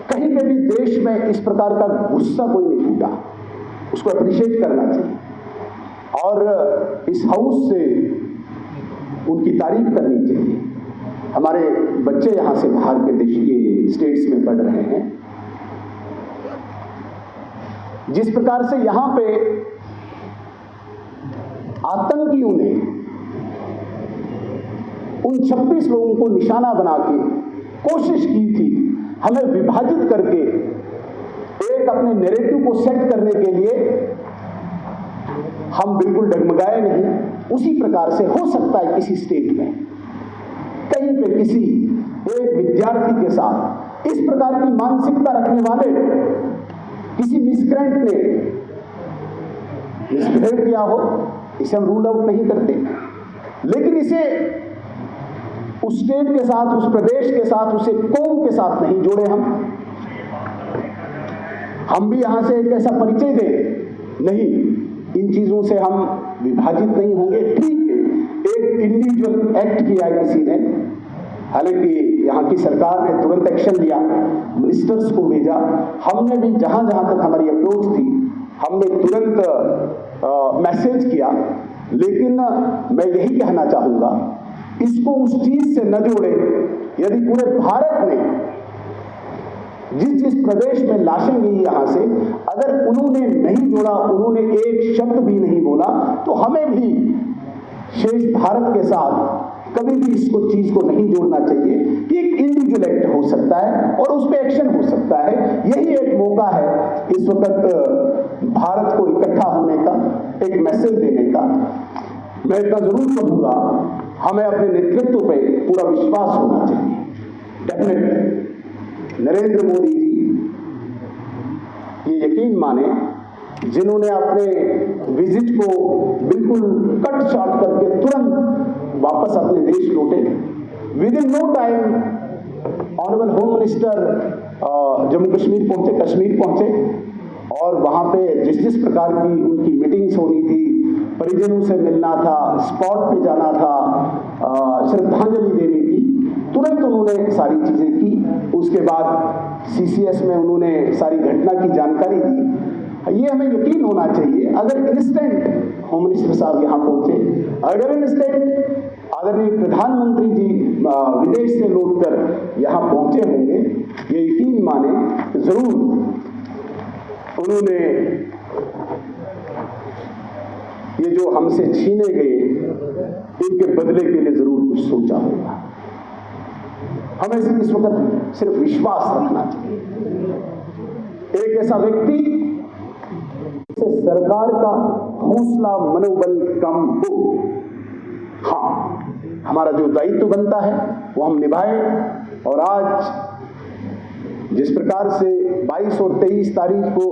कहीं पे भी देश में इस प्रकार का गुस्सा कोई नहीं फूटा, उसको अप्रिशिएट करना चाहिए और इस हाउस से उनकी तारीफ करनी चाहिए। हमारे बच्चे यहां से बाहर के देश के स्टेट्स में पढ़ रहे हैं। जिस प्रकार से यहां पे आतंकियों ने उन 26 लोगों को निशाना बना के कोशिश की थी हमें विभाजित करके एक अपने नैरेटिव को सेट करने के लिए, हम बिल्कुल डगमगाए नहीं। उसी प्रकार से हो सकता है किसी स्टेट में, कहीं पे किसी एक विद्यार्थी के साथ इस प्रकार की मानसिकता रखने वाले किसी मिसक्रेंट ने मिसबिहेव किया हो, इसे हम रूल आउट नहीं करते, लेकिन इसे उस स्टेट के साथ, उस प्रदेश के साथ, उसे कौम के साथ नहीं जोड़े। हम भी यहां से एक ऐसा परिचय दें, नहीं, इन चीजों से हम विभाजित नहीं होंगे। ठीक है, एक इंडिविजुअल एक्ट किया है किसी ने, हालांकि यहाँ की सरकार ने तुरंत एक्शन लिया, मिनिस्टर्स को भेजा, हमने भी जहां जहां तक हमारी अप्रोच थी हमने तुरंत मैसेज किया। लेकिन मैं यही कहना चाहूंगा, इसको उस चीज से न जोड़े। यदि पूरे भारत में जिस प्रदेश में लाशें गई यहां से, अगर उन्होंने नहीं जोड़ा, उन्होंने एक शब्द भी नहीं बोला, तो हमें भी शेष भारत के साथ कभी भी इसको चीज को नहीं जोड़ना चाहिए कि एक इंडिविजुअल एक्ट हो सकता है और उस पर एक्शन हो सकता है। यही एक मौका है इस वक्त भारत को इकट्ठा होने का, एक मैसेज देने का। मैं इतना जरूर कहूंगा, हमें अपने नेतृत्व पे पूरा विश्वास होना चाहिए। डेफिनेटली नरेंद्र मोदी जी, ये यकीन माने, जिन्होंने अपने विजिट को बिल्कुल कट शॉर्ट करके तुरंत वापस अपने देश लौटे, within no time honourable home minister Jammu Kashmir पहुंचे और वहां पे जिस प्रकार की उनकी मीटिंग्स हो रही थी, परिजनों से मिलना था, स्पॉट पे जाना था, श्रद्धांजलि देनी थी, तुरंत उन्होंने सारी चीजें की। उसके बाद सीसीएस में उन्होंने सारी घटना की जानकारी दी। ये हमें यकीन होना चाहिए, अगर इंस्टेंट होम मिनिस्टर साहब यहाँ पहुंचे, अगर इंस्टेंट आदरणीय प्रधानमंत्री जी विदेश से लौटकर यहाँ पहुंचे होंगे, ये यकीन माने जरूर उन्होंने ये जो हमसे छीने गए, इनके बदले के लिए जरूर कुछ सोचा होगा। हमें इस वक्त सिर्फ विश्वास रखना चाहिए। एक ऐसा व्यक्ति से सरकार का हौसला, मनोबल कम हो, हाँ, हमारा जो दायित्व बनता है वो हम निभाएं। और आज जिस प्रकार से 22 और 23 तारीख को